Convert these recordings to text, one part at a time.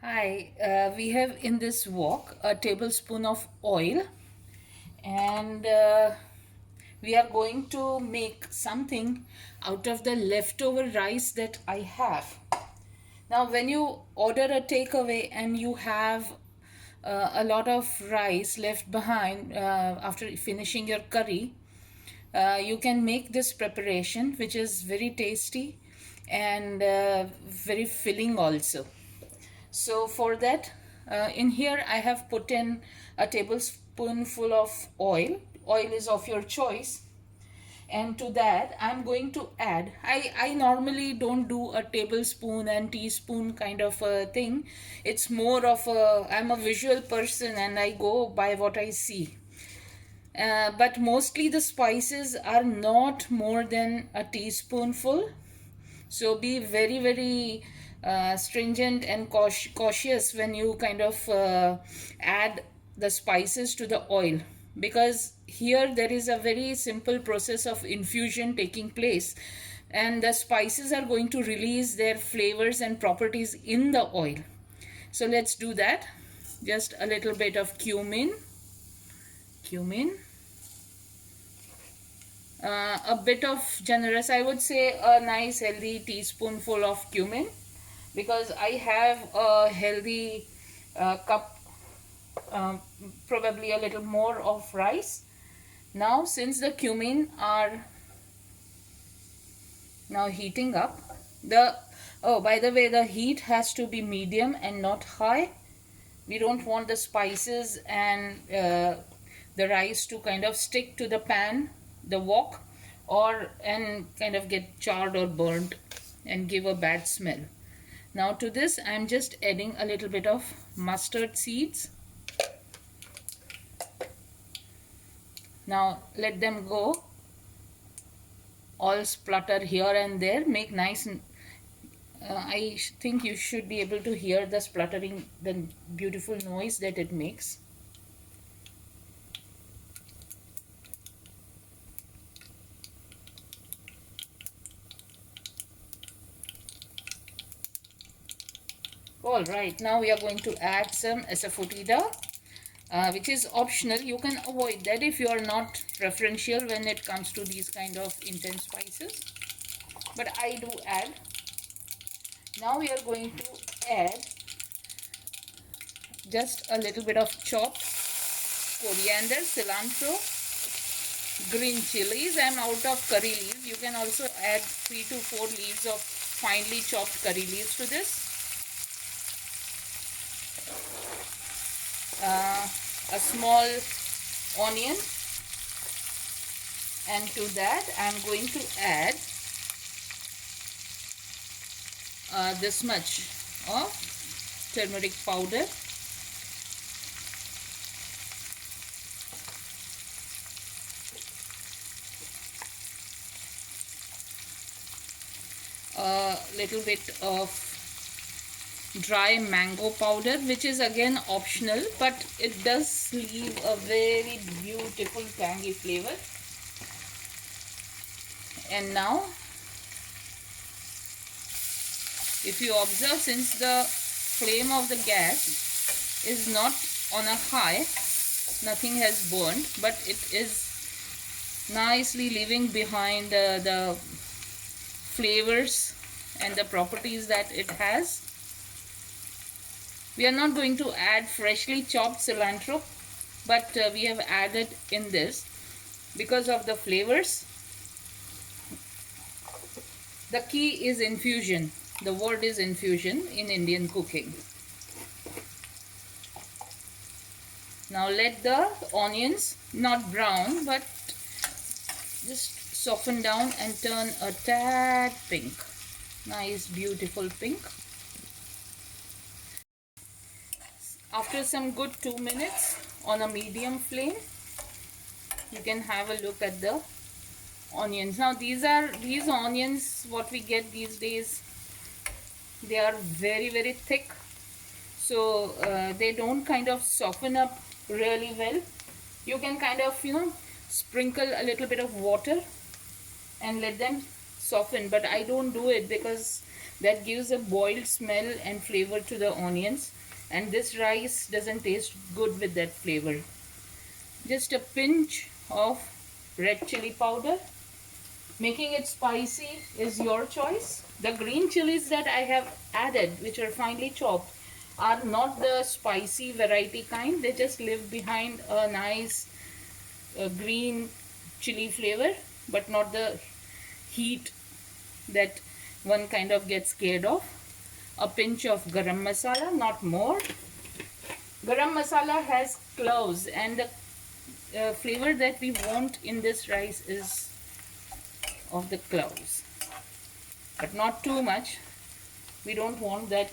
Hi, we have in this wok a tablespoon of oil, and we are going to make something out of the leftover rice that I have. Now, when you order a takeaway and you have a lot of rice left behind after finishing your curry, you can make this preparation, which is very tasty and very filling also. So for that, in here I have put in a tablespoonful of oil. Oil is of your choice. And to that, I'm going to add, I normally don't do a tablespoon and teaspoon kind of a thing. It's more of I'm a visual person and I go by what I see. But mostly the spices are not more than a teaspoonful, so be very stringent and cautious when you kind of add the spices to the oil, because here there is a very simple process of infusion taking place, and the spices are going to release their flavors and properties in the oil. So let's do that. Just a little bit of cumin, a bit of generous, I would say a nice healthy teaspoonful of cumin, because I have a healthy cup, probably a little more of rice. Now since the cumin are now heating up, the oh, by the way, the heat has to be medium and not high. We don't want the spices and the rice to kind of stick to the pan, the wok, or and kind of get charred or burnt and give a bad smell. Now to this I'm just adding a little bit of mustard seeds. Now let them go, all splutter here and there, make nice. I think you should be able to hear the spluttering, the beautiful noise that it makes. All right, now we are going to add some asafoetida, which is optional. You can avoid that if you are not preferential when it comes to these kind of intense spices, but I do add. Now we are going to add just a little bit of chopped coriander, cilantro, green chilies. I'm out of curry leaves. You can also add 3 to 4 leaves of finely chopped curry leaves to this. A small onion, and to that I'm going to add this much of turmeric powder, a little bit of dry mango powder, which is again optional, but it does leave a very beautiful tangy flavor. And now if you observe, since the flame of the gas is not on a high, nothing has burned, but it is nicely leaving behind the flavors and the properties that it has. We are not going to add freshly chopped cilantro, but we have added in this because of the flavors. The key is infusion. The word is infusion in Indian cooking. Now let the onions not brown, but just soften down and turn a tad pink. Nice beautiful pink. After some good 2 minutes on a medium flame, you can have a look at the onions. Now these onions, what we get these days, they are very thick, so they don't kind of soften up really well. You can kind of sprinkle a little bit of water and let them soften, but I don't do it because That gives a boiled smell and flavor to the onions, and this rice doesn't taste good with that flavor. Just a pinch of red chili powder. Making it spicy is your choice. The green chilies that I have added, which are finely chopped, are not the spicy variety kind. They just live behind a nice green chili flavor, but not the heat that one kind of gets scared of. A pinch of garam masala, not more. Garam masala has cloves, and the flavor that we want in this rice is of the cloves, but not too much. We don't want that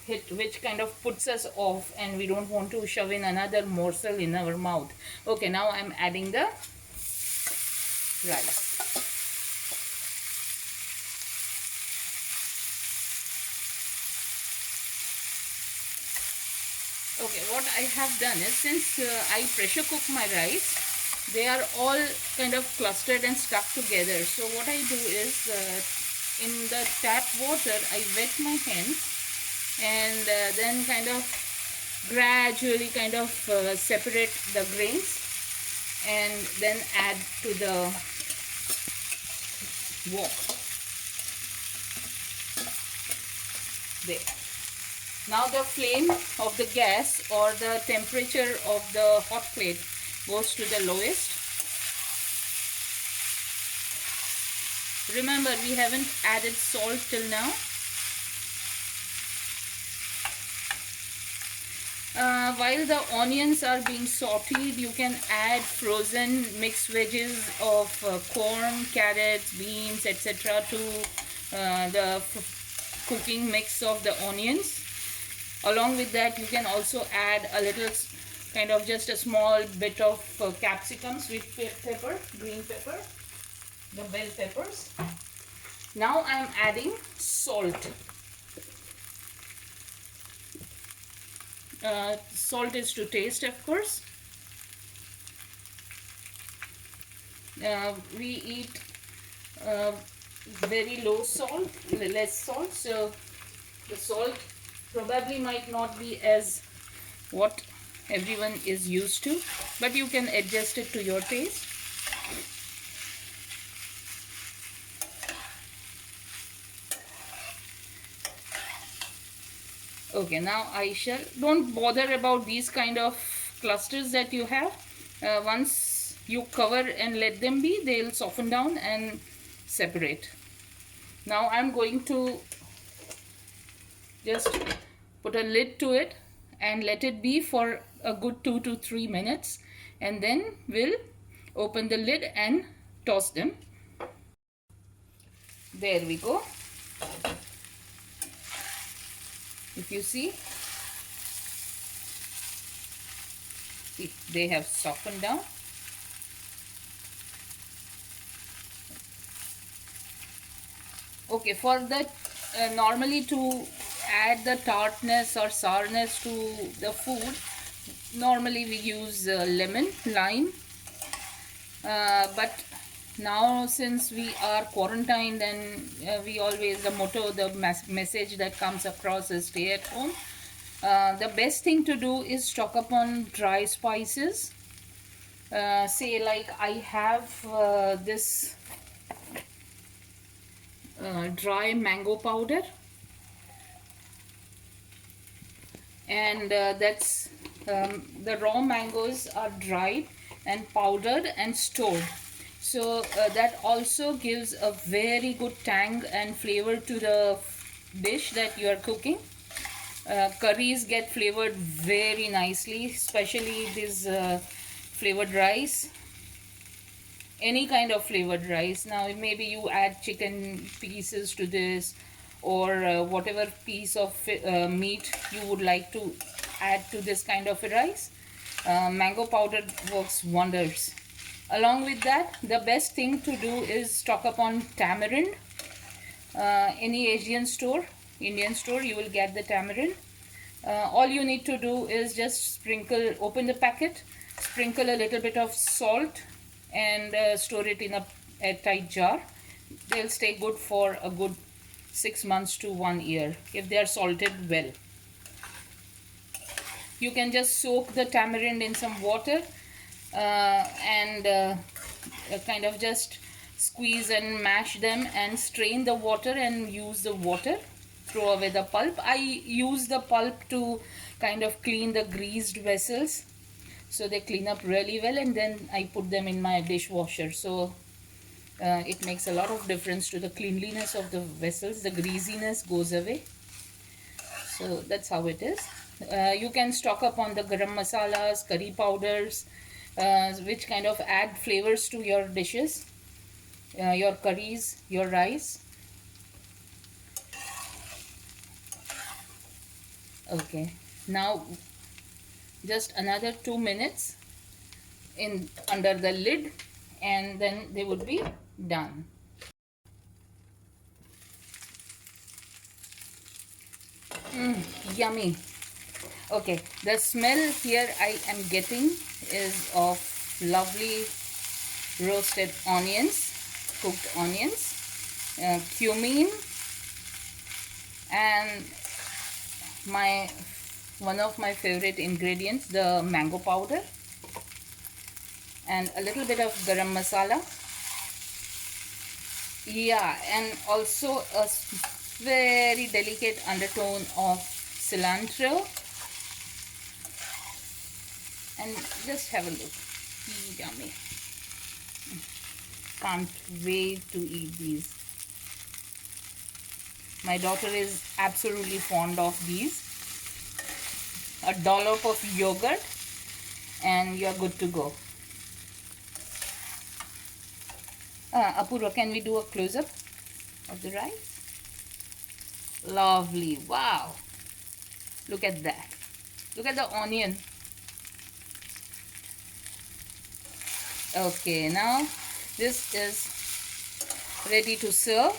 hit which kind of puts us off, and we don't want to shove in another morsel in our mouth. Okay, now I'm adding the rice. Okay, what I have done is, since I pressure cook my rice, they are all kind of clustered and stuck together. So what I do is, in the tap water, I wet my hands, and then kind of gradually kind of separate the grains, and then add to the wok. There. Now the flame of the gas, or the temperature of the hot plate, goes to the lowest. Remember, we haven't added salt till now. While the onions are being sauteed, you can add frozen mixed veggies of corn, carrots, beans, etc. to the cooking mix of the onions. Along with that, you can also add a little kind of just a small bit of capsicum, sweet pepper, green pepper, the bell peppers. Now I am adding salt. Salt is to taste, of course. We eat very low salt, less salt, so the salt probably might not be as what everyone is used to, but you can adjust it to your taste. Okay, now I shall, don't bother about these kind of clusters that you have. Once you cover and let them be, they'll soften down and separate. Now I'm going to just put a lid to it and let it be for a good 2 to 3 minutes, and then we'll open the lid and toss them. There we go. If you see, they have softened down. Okay, for the normally to add the tartness or sourness to the food, normally we use lemon, lime, but now since we are quarantined, and we always, the motto, the message that comes across is stay at home. The best thing to do is stock up on dry spices. Say like I have this dry mango powder, and that's the raw mangoes are dried and powdered and stored, so that also gives a very good tang and flavor to the dish that you are cooking. Curries get flavored very nicely, especially this flavored rice, any kind of flavored rice. Now maybe you add chicken pieces to this, or whatever piece of meat you would like to add to this kind of a rice. Mango powder works wonders. Along with that, the best thing to do is stock up on tamarind. Any Asian store, Indian store, you will get the tamarind. All you need to do is just sprinkle, open the packet, sprinkle a little bit of salt, and store it in a airtight jar. They'll stay good for a good 6 months to 1 year if they are salted well. You can just soak the tamarind in some water and kind of just squeeze and mash them and strain the water and use the water. Throw away the pulp. I use the pulp to kind of clean the greased vessels, so they clean up really well, and then I put them in my dishwasher. So it makes a lot of difference to the cleanliness of the vessels. The greasiness goes away. So that's how it is. You can stock up on the garam masalas, curry powders, which kind of add flavors to your dishes, your curries, your rice. Okay, now just another 2 minutes in under the lid, and then they would be done. Yummy. Okay, the smell here I am getting is of lovely roasted onions, cooked onions, cumin, and one of my favorite ingredients, the mango powder, and a little bit of garam masala. Yeah, and also a very delicate undertone of cilantro. And just have a look. Yummy. Can't wait to eat these. My daughter is absolutely fond of these. A dollop of yogurt and you're good to go. Apurva, can we do a close-up of the rice? Lovely. Wow. Look at that. Look at the onion. Okay, now this is ready to serve.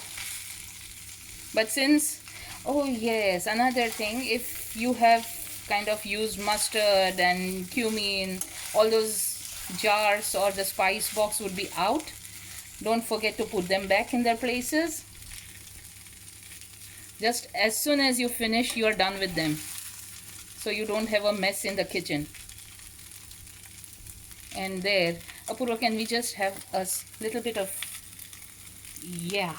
But since, oh yes, another thing, if you have kind of used mustard and cumin, all those jars or the spice box would be out. Don't forget to put them back in their places. Just as soon as you finish, you are done with them, so you don't have a mess in the kitchen. And there, Apurva, can we just have a little bit of, yeah.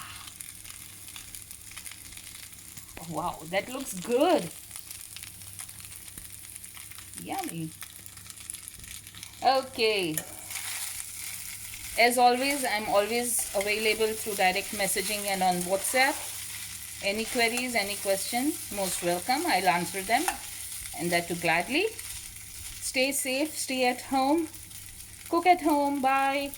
Wow, that looks good. Yummy. Okay. As always, I'm always available through direct messaging and on WhatsApp. Any queries, any questions, most welcome. I'll answer them, and that too gladly. Stay safe, stay at home, cook at home. Bye.